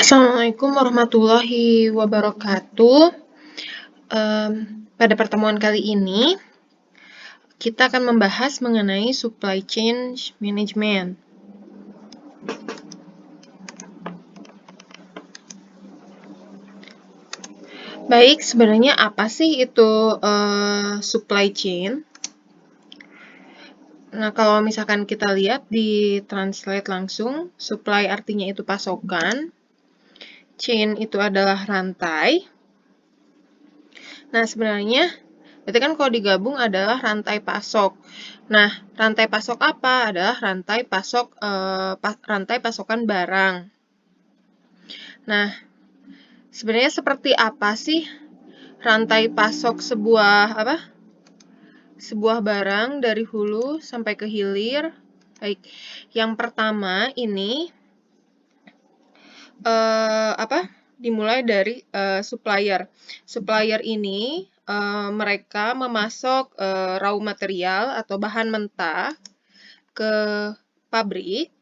Assalamualaikum warahmatullahi wabarakatuh. Pada pertemuan kali ini, kita akan membahas mengenai supply chain management. Baik, sebenarnya apa sih itu supply chain? Nah, kalau misalkan kita lihat di translate langsung, supply artinya itu pasokan, chain itu adalah rantai. Nah, sebenarnya berarti kan kalau digabung adalah rantai pasok. Nah, rantai pasok apa? Adalah rantai pasokan barang. Nah, sebenarnya seperti apa sih rantai pasok sebuah barang dari hulu sampai ke hilir? Baik, yang pertama ini dimulai dari supplier. Supplier ini mereka memasok raw material atau bahan mentah ke pabrik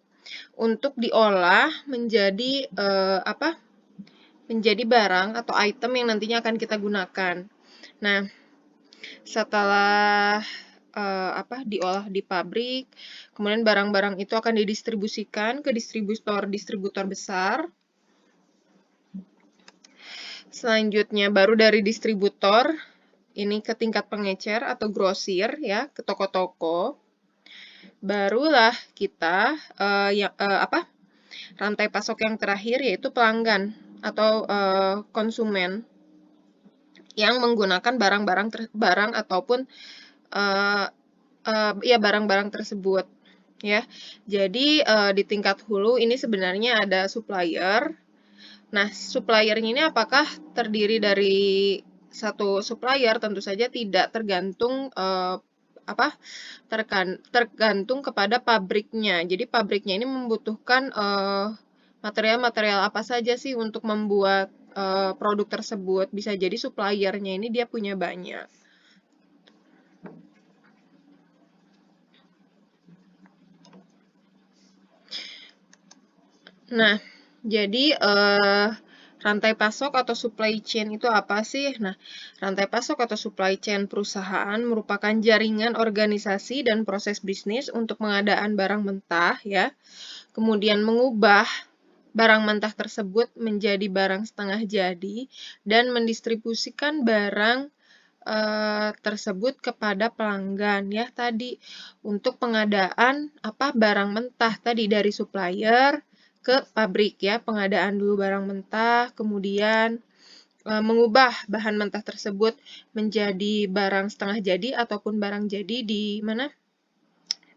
untuk diolah menjadi menjadi barang atau item yang nantinya akan kita gunakan. Nah, setelah diolah di pabrik, kemudian barang-barang itu akan didistribusikan ke distributor besar. Selanjutnya baru dari distributor ini ke tingkat pengecer atau grosir ya, ke toko-toko. Barulah kita rantai pasok yang terakhir yaitu pelanggan atau konsumen yang menggunakan barang ataupun barang-barang tersebut ya. Jadi di tingkat hulu ini sebenarnya ada supplier. Nah, suppliernya ini apakah terdiri dari satu supplier? Tentu saja tidak, tergantung tergantung kepada pabriknya. Jadi pabriknya ini membutuhkan material-material apa saja sih untuk membuat produk tersebut. Bisa jadi suppliernya ini dia punya banyak. Nah, jadi rantai pasok atau supply chain itu apa sih? Nah, rantai pasok atau supply chain perusahaan merupakan jaringan organisasi dan proses bisnis untuk pengadaan barang mentah ya. Kemudian mengubah barang mentah tersebut menjadi barang setengah jadi dan mendistribusikan barang tersebut kepada pelanggan ya tadi untuk pengadaan barang mentah tadi dari supplier ke pabrik ya, pengadaan dulu barang mentah, kemudian mengubah bahan mentah tersebut menjadi barang setengah jadi ataupun barang jadi di mana?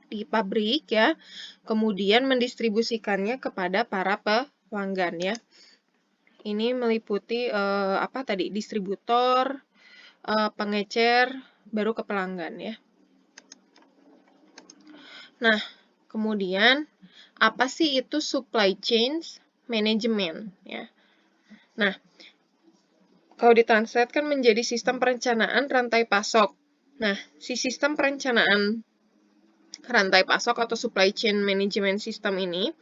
Di pabrik ya. Kemudian mendistribusikannya kepada para pelanggan ya. Ini meliputi distributor, pengecer, baru ke pelanggan ya. Nah, kemudian apa sih itu supply chain management ya? Nah, kalau ditranslate kan menjadi sistem perencanaan rantai pasok. Nah, si sistem perencanaan rantai pasok atau supply chain management system ini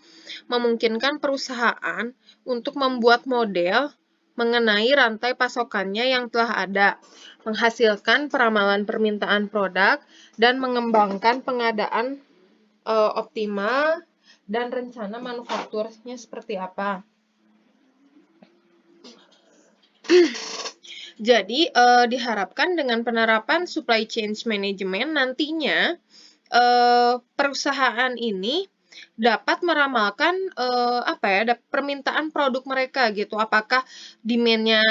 memungkinkan perusahaan untuk membuat model mengenai rantai pasokannya yang telah ada, menghasilkan peramalan permintaan produk, dan mengembangkan pengadaan optimal dan rencana manufakturnya seperti apa. Jadi, diharapkan dengan penerapan supply chain management nantinya perusahaan ini dapat meramalkan permintaan produk mereka gitu. Apakah demand-nya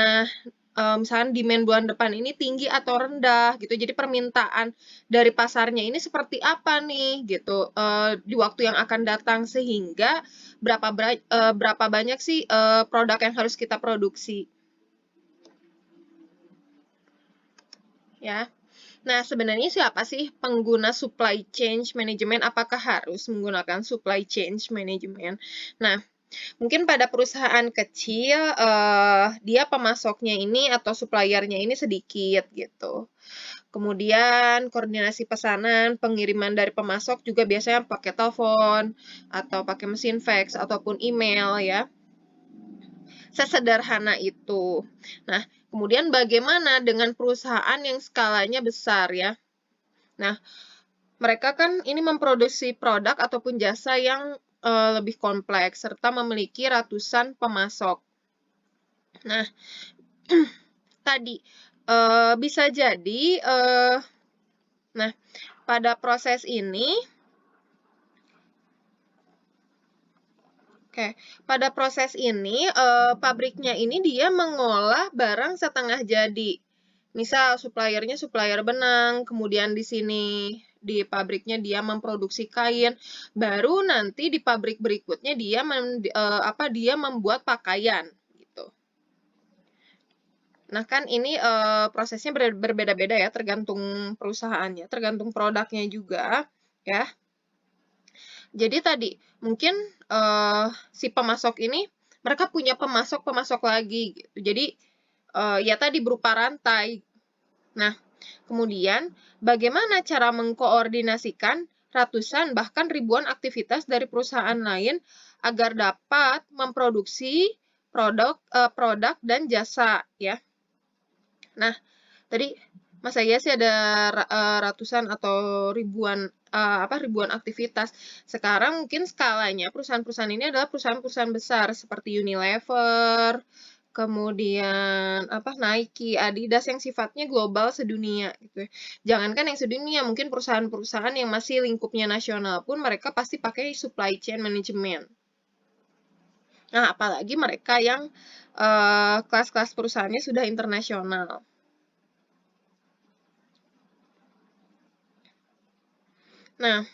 misalkan demand bulan depan ini tinggi atau rendah gitu. Jadi permintaan dari pasarnya ini seperti apa nih gitu di waktu yang akan datang sehingga berapa banyak sih produk yang harus kita produksi. Ya. Nah, sebenarnya siapa sih pengguna supply chain management? Apakah harus menggunakan supply chain management? Nah, mungkin pada perusahaan kecil, dia pemasoknya ini atau suppliernya ini sedikit gitu. Kemudian koordinasi pesanan, pengiriman dari pemasok juga biasanya pakai telepon, atau pakai mesin fax, ataupun email ya. sesederhana itu. Nah, kemudian bagaimana dengan perusahaan yang skalanya besar ya? Nah, mereka kan ini memproduksi produk ataupun jasa yang lebih kompleks serta memiliki ratusan pemasok. Nah, tadi bisa jadi nah, pada proses ini pada proses ini pabriknya ini dia mengolah barang setengah jadi. Misal suppliernya supplier benang, kemudian di sini di pabriknya dia memproduksi kain, baru nanti di pabrik berikutnya dia dia membuat pakaian gitu. Nah, kan ini prosesnya berbeda-beda ya, tergantung perusahaannya, tergantung produknya juga ya. Jadi tadi mungkin si pemasok ini mereka punya pemasok lagi gitu. Jadi ya tadi berupa rantai. Nah, kemudian bagaimana cara mengkoordinasikan ratusan bahkan ribuan aktivitas dari perusahaan lain agar dapat memproduksi produk dan jasa ya. Nah, tadi masa iya sih ada ratusan atau ribuan aktivitas. Sekarang mungkin skalanya perusahaan-perusahaan ini adalah perusahaan-perusahaan besar seperti Unilever, kemudian Nike, Adidas yang sifatnya global sedunia gitu ya. Jangankan yang sedunia, mungkin perusahaan-perusahaan yang masih lingkupnya nasional pun mereka pasti pakai supply chain management. Nah, apalagi mereka yang kelas-kelas perusahaannya sudah internasional. Nah,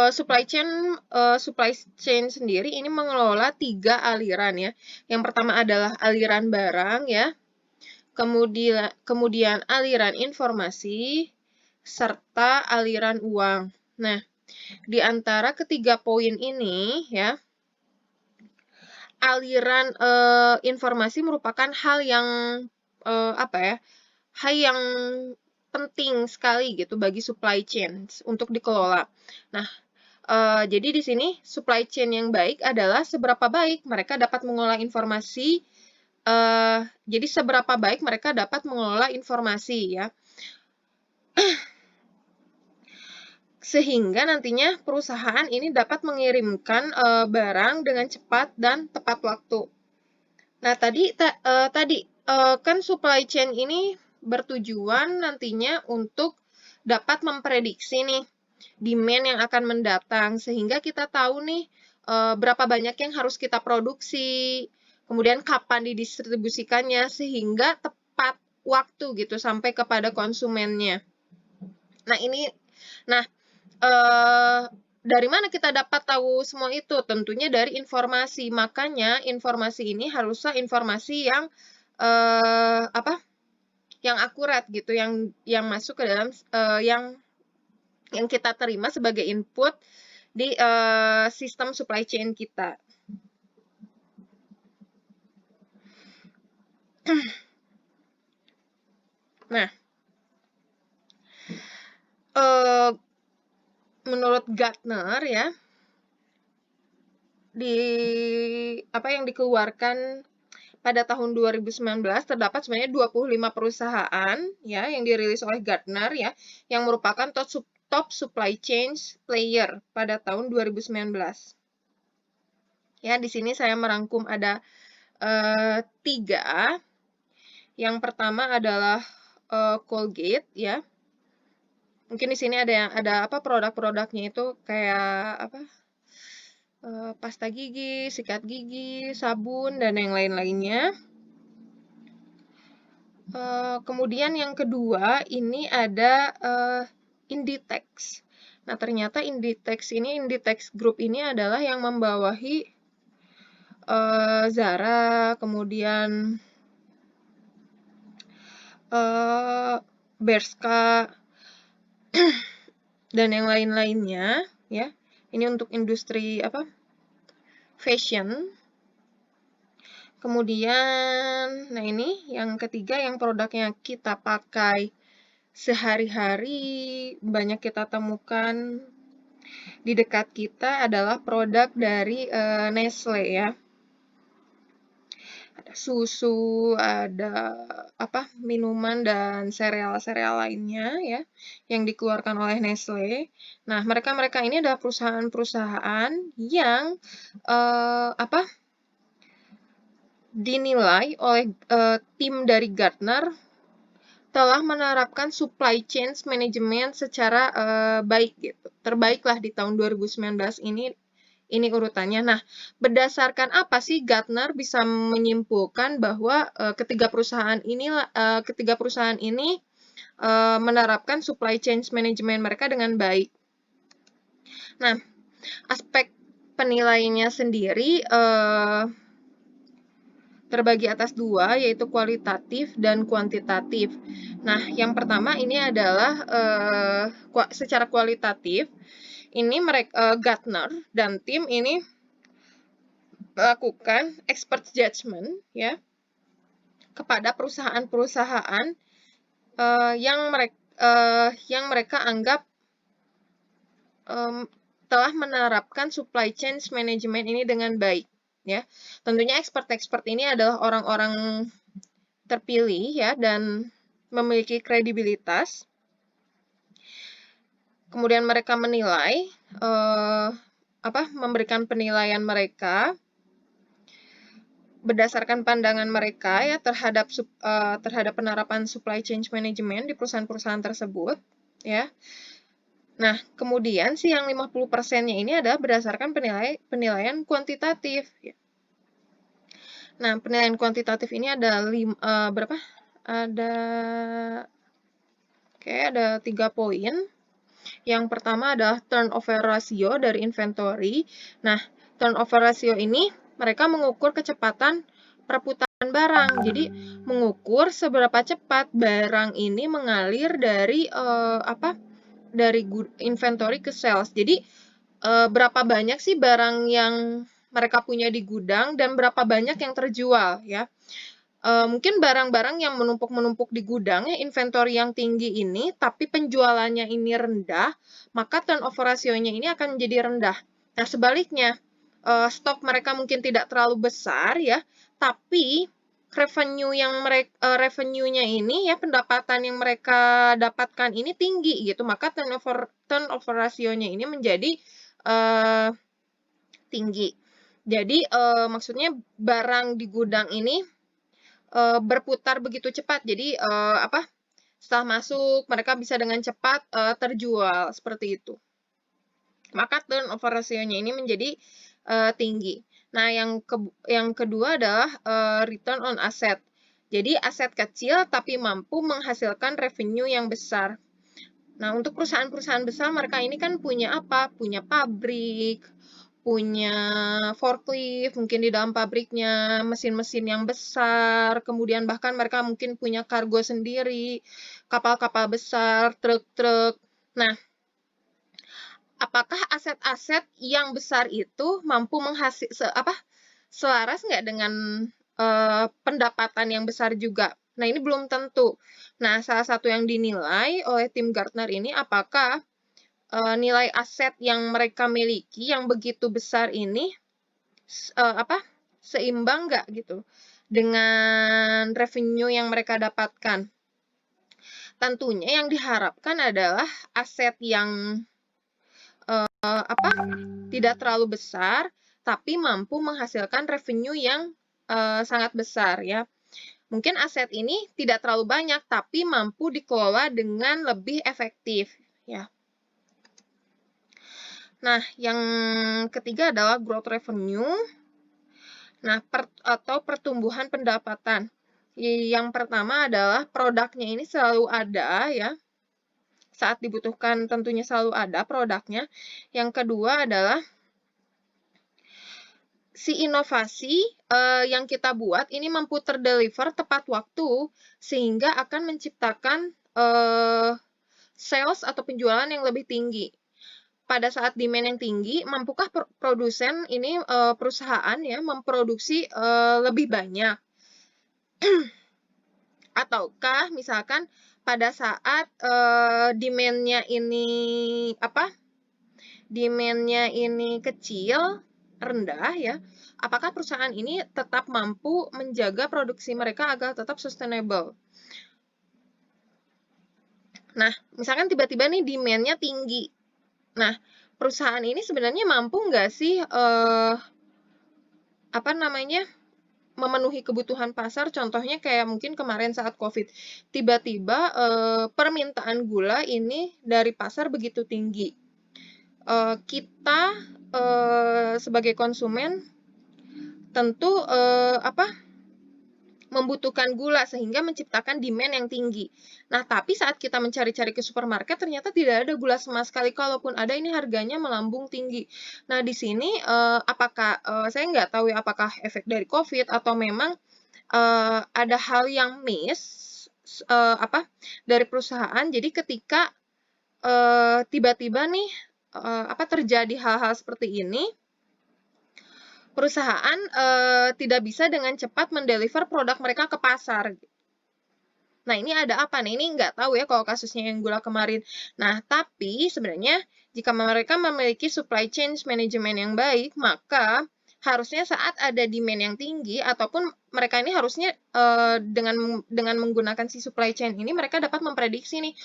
supply chain sendiri ini mengelola 3 aliran ya. Yang pertama adalah aliran barang ya, kemudian aliran informasi, serta aliran uang. Nah, di antara ketiga poin ini ya, aliran informasi merupakan hal yang hal yang penting sekali gitu bagi supply chain untuk dikelola. Nah, jadi di sini supply chain yang baik adalah seberapa baik mereka dapat mengolah informasi. Jadi seberapa baik mereka dapat mengelola informasi ya. Sehingga nantinya perusahaan ini dapat mengirimkan barang dengan cepat dan tepat waktu. Nah, tadi kan supply chain ini bertujuan nantinya untuk dapat memprediksi nih demand yang akan mendatang sehingga kita tahu nih berapa banyak yang harus kita produksi, kemudian kapan didistribusikannya sehingga tepat waktu gitu sampai kepada konsumennya. Nah, dari mana kita dapat tahu semua itu? Tentunya dari informasi. Makanya informasi ini harusnya informasi yang yang akurat gitu, yang masuk ke dalam yang kita terima sebagai input di sistem supply chain kita. Nah, menurut Gartner ya, yang dikeluarkan pada tahun 2019 terdapat sebenarnya 25 perusahaan ya yang dirilis oleh Gartner ya yang merupakan top supply chain player pada tahun 2019. Ya, di sini saya merangkum ada 3. Yang pertama adalah Colgate ya. Mungkin di sini ada produk-produknya itu kayak pasta gigi, sikat gigi, sabun dan yang lain-lainnya. Kemudian yang kedua ini ada Inditex. Nah, ternyata Inditex Group ini adalah yang membawahi Zara, kemudian Bershka dan yang lain-lainnya ya. Ini untuk industri fashion. Kemudian, nah ini yang ketiga yang produknya kita pakai sehari-hari, banyak kita temukan di dekat kita adalah produk dari Nestle ya. Ada susu, ada minuman dan sereal-sereal lainnya ya yang dikeluarkan oleh Nestle. Nah, mereka-mereka ini adalah perusahaan-perusahaan yang dinilai oleh tim dari Gartner telah menerapkan supply chain management secara baik gitu. Terbaiklah di tahun 2019 ini urutannya. Nah, berdasarkan apa sih Gartner bisa menyimpulkan bahwa ketiga perusahaan ini menerapkan supply chain management mereka dengan baik. Nah, aspek penilaiannya sendiri terbagi atas dua, yaitu kualitatif dan kuantitatif. Nah, yang pertama ini adalah secara kualitatif, ini Gartner dan tim ini melakukan expert judgment ya kepada perusahaan-perusahaan yang mereka anggap telah menerapkan supply chain management ini dengan baik ya. Tentunya expert-expert ini adalah orang-orang terpilih ya dan memiliki kredibilitas. Kemudian mereka menilai memberikan penilaian mereka berdasarkan pandangan mereka ya terhadap penerapan supply chain management di perusahaan-perusahaan tersebut ya. Nah, kemudian yang 50%-nya ini adalah berdasarkan penilaian kuantitatif ya. Nah, penilaian kuantitatif ini ada berapa? Ada 3 poin. Yang pertama adalah turnover ratio dari inventory. Nah, turnover ratio ini mereka mengukur kecepatan perputaran barang. Jadi, mengukur seberapa cepat barang ini mengalir dari dari inventory ke sales. Jadi, berapa banyak sih barang yang mereka punya di gudang dan berapa banyak yang terjual ya. Mungkin barang-barang yang menumpuk-menumpuk di gudang ya, inventory yang tinggi ini, tapi penjualannya ini rendah, maka turnover ratio-nya ini akan menjadi rendah. Nah, sebaliknya, stok mereka mungkin tidak terlalu besar ya, tapi revenue-nya ini ya, pendapatan yang mereka dapatkan ini tinggi gitu, maka turnover ratio-nya ini menjadi tinggi. Jadi maksudnya barang di gudang ini berputar begitu cepat. Jadi setelah masuk mereka bisa dengan cepat terjual seperti itu. Maka turnover ratio-nya ini menjadi tinggi. Nah, yang kedua adalah return on asset. Jadi aset kecil tapi mampu menghasilkan revenue yang besar. Nah, untuk perusahaan-perusahaan besar mereka ini kan punya apa? Punya pabrik, punya forklift mungkin di dalam pabriknya, mesin-mesin yang besar, kemudian bahkan mereka mungkin punya kargo sendiri, kapal-kapal besar, truk-truk. Nah, apakah aset-aset yang besar itu mampu selaras nggak dengan pendapatan yang besar juga? Nah, ini belum tentu. Nah, salah satu yang dinilai oleh tim Gartner ini apakah nilai aset yang mereka miliki yang begitu besar ini seimbang nggak gitu dengan revenue yang mereka dapatkan. Tentunya yang diharapkan adalah aset yang tidak terlalu besar tapi mampu menghasilkan revenue yang sangat besar ya. Mungkin aset ini tidak terlalu banyak tapi mampu dikelola dengan lebih efektif ya. Nah, yang ketiga adalah growth revenue. Nah, atau pertumbuhan pendapatan. Yang pertama adalah produknya ini selalu ada ya. Saat dibutuhkan tentunya selalu ada produknya. Yang kedua adalah si inovasi yang kita buat ini mampu terdeliver tepat waktu sehingga akan menciptakan sales atau penjualan yang lebih tinggi. Pada saat demand yang tinggi, mampukah produsen ini perusahaan ya memproduksi lebih banyak? Ataukah misalkan pada saat demand-nya ini kecil, rendah ya, apakah perusahaan ini tetap mampu menjaga produksi mereka agar tetap sustainable. Nah, misalkan tiba-tiba nih demand-nya tinggi. Nah, perusahaan ini sebenarnya mampu nggak sih memenuhi kebutuhan pasar? Contohnya kayak mungkin kemarin saat COVID, tiba-tiba permintaan gula ini dari pasar begitu tinggi. Kita sebagai konsumen tentu membutuhkan gula sehingga menciptakan demand yang tinggi. Nah, tapi saat kita mencari-cari ke supermarket ternyata tidak ada gula sama sekali. Kalaupun ada, ini harganya melambung tinggi. Nah, di sini apakah saya nggak tahu ya apakah efek dari COVID atau memang ada hal yang miss dari perusahaan. Jadi ketika tiba-tiba nih terjadi hal-hal seperti ini, perusahaan tidak bisa dengan cepat mendeliver produk mereka ke pasar. Nah, ini ada apa nih? Ini nggak tahu ya kalau kasusnya yang gula kemarin. Nah, tapi sebenarnya jika mereka memiliki supply chain management yang baik, maka harusnya saat ada demand yang tinggi ataupun mereka ini harusnya dengan menggunakan si supply chain ini mereka dapat memprediksi nih,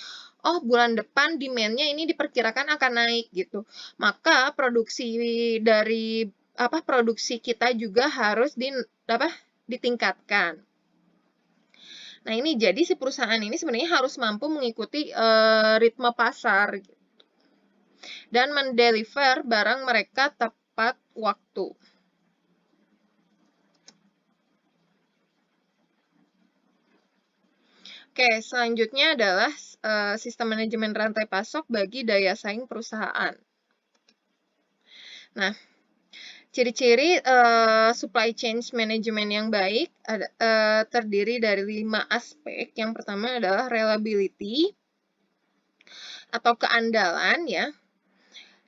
oh bulan depan demand-nya ini diperkirakan akan naik gitu. Maka produksi kita juga harus ditingkatkan. Nah, ini jadi si perusahaan ini sebenarnya harus mampu mengikuti ritme pasar gitu, dan mendeliver barang mereka tepat waktu. Oke, selanjutnya adalah sistem manajemen rantai pasok bagi daya saing perusahaan. Nah, ciri-ciri supply chain management yang baik terdiri dari 5 aspek. Yang pertama adalah reliability atau keandalan ya.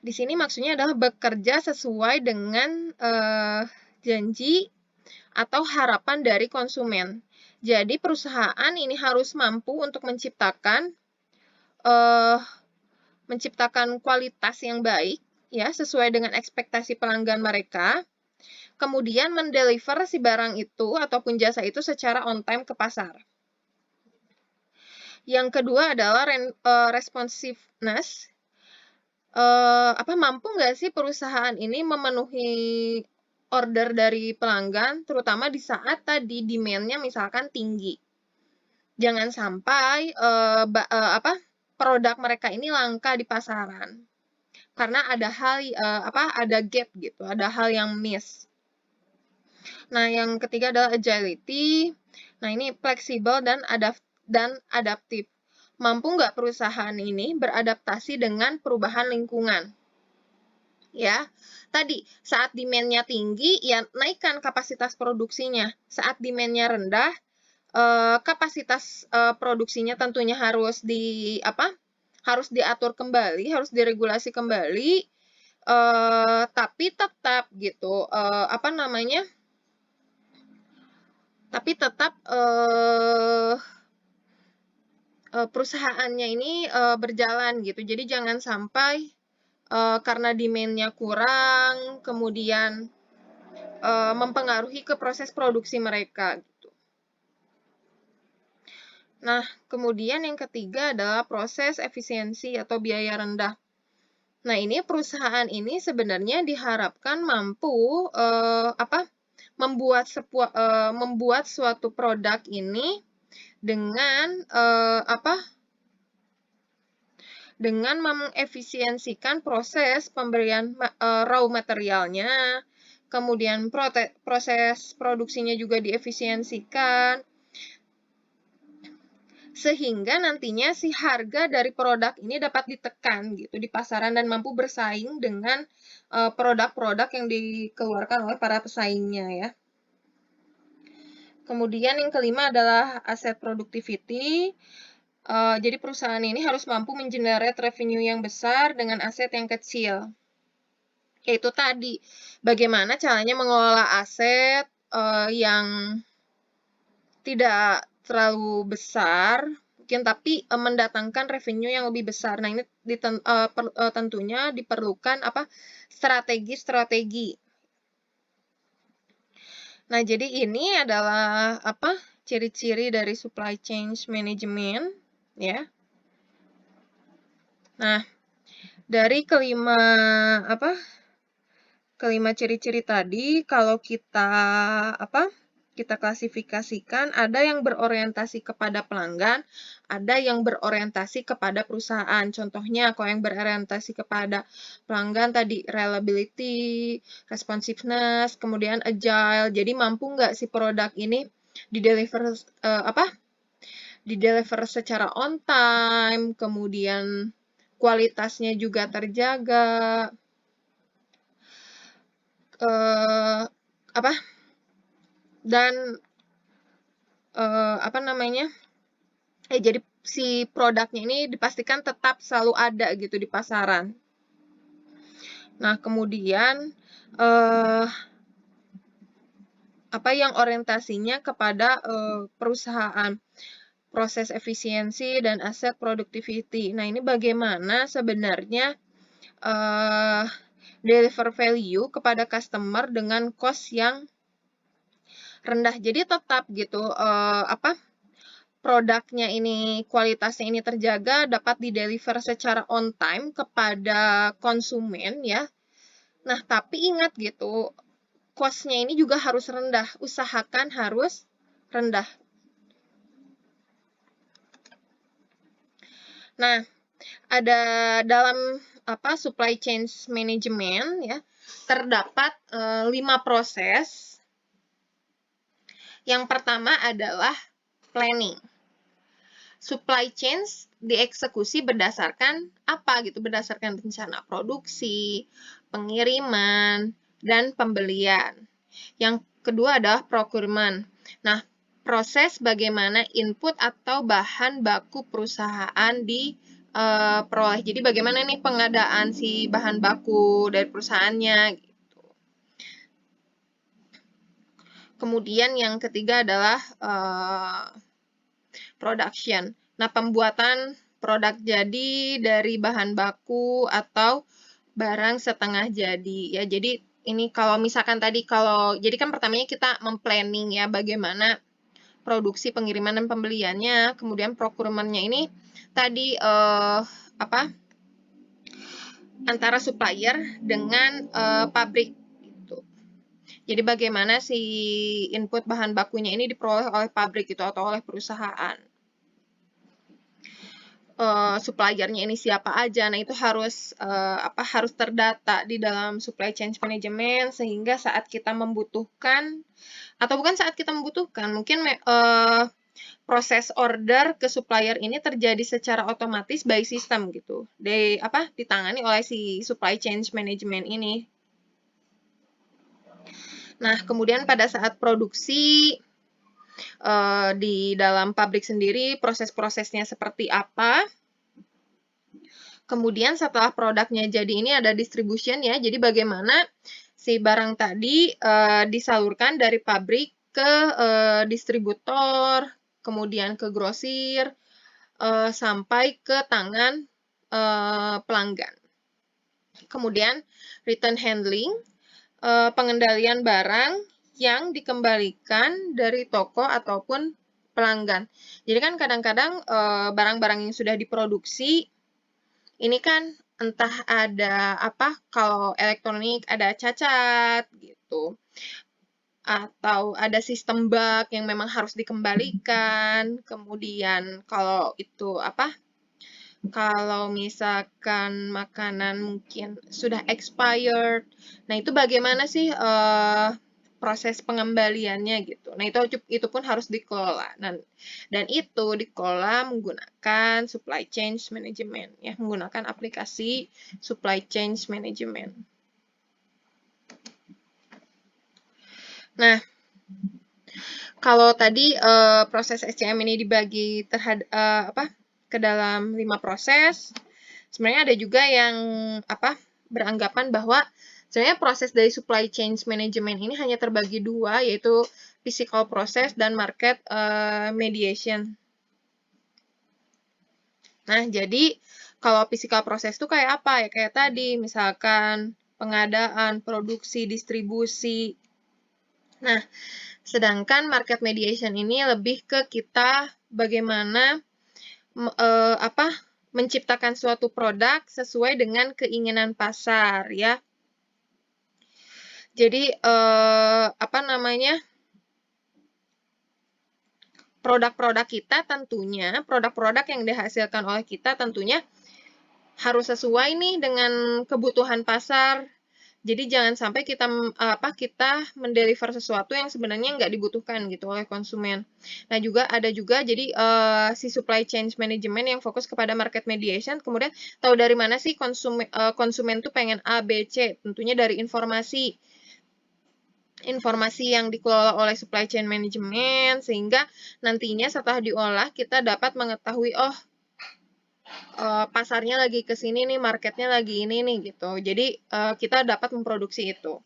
Di sini maksudnya adalah bekerja sesuai dengan janji atau harapan dari konsumen. Jadi perusahaan ini harus mampu untuk menciptakan kualitas yang baik ya, sesuai dengan ekspektasi pelanggan mereka. Kemudian mendeliver si barang itu ataupun jasa itu secara on time ke pasar. Yang kedua adalah responsiveness. Mampu nggak sih perusahaan ini memenuhi order dari pelanggan, terutama di saat tadi demand-nya misalkan tinggi. Jangan sampai produk mereka ini langka di pasaran karena ada ada gap gitu, ada hal yang miss. Nah, yang ketiga adalah agility. Nah, ini fleksibel dan adaptif. Mampu nggak perusahaan ini beradaptasi dengan perubahan lingkungan? Ya, tadi saat demand-nya tinggi, ya naikkan kapasitas produksinya. Saat demand-nya rendah, kapasitas produksinya tentunya harus diatur kembali, harus diregulasi kembali, tapi tetap gitu, perusahaannya ini berjalan gitu. Jadi jangan sampai karena demand-nya kurang, kemudian mempengaruhi ke proses produksi mereka gitu. Nah, kemudian yang ketiga adalah proses efisiensi atau biaya rendah. Nah, ini perusahaan ini sebenarnya diharapkan mampu membuat suatu produk ini dengan dengan mengefisiensikan proses pemberian raw materialnya, kemudian proses produksinya juga diefisiensikan, sehingga nantinya si harga dari produk ini dapat ditekan gitu di pasaran dan mampu bersaing dengan produk-produk yang dikeluarkan oleh para pesaingnya ya. Kemudian yang kelima adalah asset productivity. Jadi perusahaan ini harus mampu mengenerate revenue yang besar dengan aset yang kecil. Yaitu tadi, bagaimana caranya mengelola aset yang tidak terlalu besar, mungkin tapi mendatangkan revenue yang lebih besar. Nah, ini tentunya diperlukan strategi-strategi Nah, jadi ini adalah apa? Ciri-ciri dari supply chain management, ya. Nah, dari kelima ciri-ciri tadi, kalau kita kita klasifikasikan, ada yang berorientasi kepada pelanggan, ada yang berorientasi kepada perusahaan. Contohnya, kalau yang berorientasi kepada pelanggan tadi reliability, responsiveness, kemudian agile. Jadi mampu nggak si produk ini dideliver secara on time, kemudian kualitasnya juga terjaga, dan jadi si produknya ini dipastikan tetap selalu ada gitu di pasaran. Nah, kemudian yang orientasinya kepada perusahaan, proses efisiensi dan aset productivity. Nah, ini bagaimana sebenarnya deliver value kepada customer dengan cost yang rendah. Jadi tetap gitu produknya ini, kualitasnya ini terjaga, dapat dideliver secara on time kepada konsumen ya. Nah, tapi ingat gitu, cost-nya ini juga harus rendah. Usahakan harus rendah. Nah, ada dalam supply chain management ya, terdapat 5 proses. Yang pertama adalah planning. Supply chain dieksekusi berdasarkan apa gitu? Berdasarkan rencana produksi, pengiriman, dan pembelian. Yang kedua adalah procurement. Nah, proses bagaimana input atau bahan baku perusahaan diperoleh. Jadi bagaimana nih pengadaan si bahan baku dari perusahaannya gitu. Kemudian yang ketiga adalah production. Nah, pembuatan produk jadi dari bahan baku atau barang setengah jadi ya. Jadi ini kalau misalkan tadi jadi kan pertamanya kita memplanning ya bagaimana produksi, pengiriman dan pembeliannya, kemudian procurement-nya ini tadi antara supplier dengan pabrik gitu. Jadi bagaimana si input bahan bakunya ini diperoleh oleh pabrik gitu atau oleh perusahaan. Suppliernya ini siapa aja. Nah, itu harus harus terdata di dalam supply chain management sehingga saat kita membutuhkan atau bukan saat kita membutuhkan, mungkin proses order ke supplier ini terjadi secara otomatis by system gitu. Ditangani oleh si supply chain management ini. Nah, kemudian pada saat produksi di dalam pabrik sendiri proses-prosesnya seperti apa? Kemudian setelah produknya jadi ini ada distribution ya. Jadi bagaimana si barang tadi disalurkan dari pabrik ke distributor, kemudian ke grosir, sampai ke tangan pelanggan. Kemudian return handling, pengendalian barang yang dikembalikan dari toko ataupun pelanggan. Jadi kan kadang-kadang barang-barang yang sudah diproduksi ini kan entah ada kalau elektronik ada cacat gitu, atau ada sistem bug yang memang harus dikembalikan. Kemudian kalau itu kalau misalkan makanan mungkin sudah expired, nah itu bagaimana sih proses pengembaliannya gitu. Nah, itu pun harus dikelola. Dan itu dikelola menggunakan supply chain management ya, menggunakan aplikasi supply chain management. Nah, kalau tadi proses SCM ini dibagi ke dalam 5 proses, sebenarnya ada juga yang beranggapan bahwa sebenarnya proses dari supply chain management ini hanya terbagi 2, yaitu physical process dan market mediation. Nah, jadi kalau physical process itu kayak apa ya? Kayak tadi, misalkan pengadaan, produksi, distribusi. Nah, sedangkan market mediation ini lebih ke kita bagaimana menciptakan suatu produk sesuai dengan keinginan pasar ya. Jadi produk-produk kita tentunya, produk-produk yang dihasilkan oleh kita tentunya harus sesuai nih dengan kebutuhan pasar. Jadi jangan sampai kita mendeliver sesuatu yang sebenarnya nggak dibutuhkan gitu oleh konsumen. Nah ada juga jadi si supply chain management yang fokus kepada market mediation. Kemudian tahu dari mana sih konsumen tuh pengen A, B, C? Tentunya dari informasi yang dikelola oleh supply chain management, sehingga nantinya setelah diolah kita dapat mengetahui pasarnya lagi ke sini nih, marketnya lagi ini nih gitu. Jadi kita dapat memproduksi itu.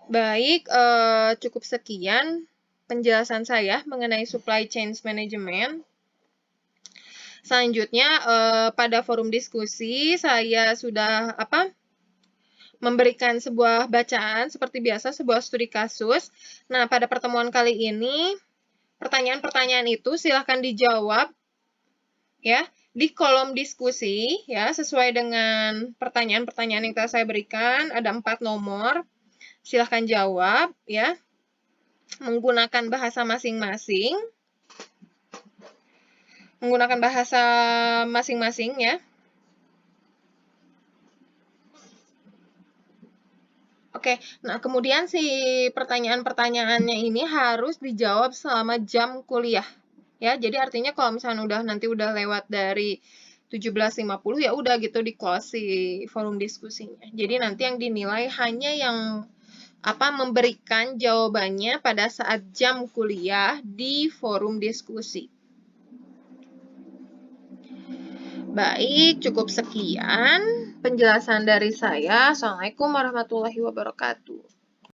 Baik, cukup sekian penjelasan saya mengenai supply chain management. Selanjutnya pada forum diskusi saya sudah memberikan sebuah bacaan seperti biasa, sebuah studi kasus. Nah, pada pertemuan kali ini pertanyaan-pertanyaan itu silahkan dijawab ya di kolom diskusi ya, sesuai dengan pertanyaan-pertanyaan yang telah saya berikan. Ada 4 nomor. Silahkan jawab ya menggunakan bahasa masing-masing. Ya. Oke, nah kemudian si pertanyaan-pertanyaannya ini harus dijawab selama jam kuliah. Ya, jadi artinya kalau misalnya nanti udah lewat dari 17.50 ya udah gitu di close si forum diskusinya. Jadi nanti yang dinilai hanya yang memberikan jawabannya pada saat jam kuliah di forum diskusi. Baik, cukup sekian penjelasan dari saya. Assalamualaikum warahmatullahi wabarakatuh.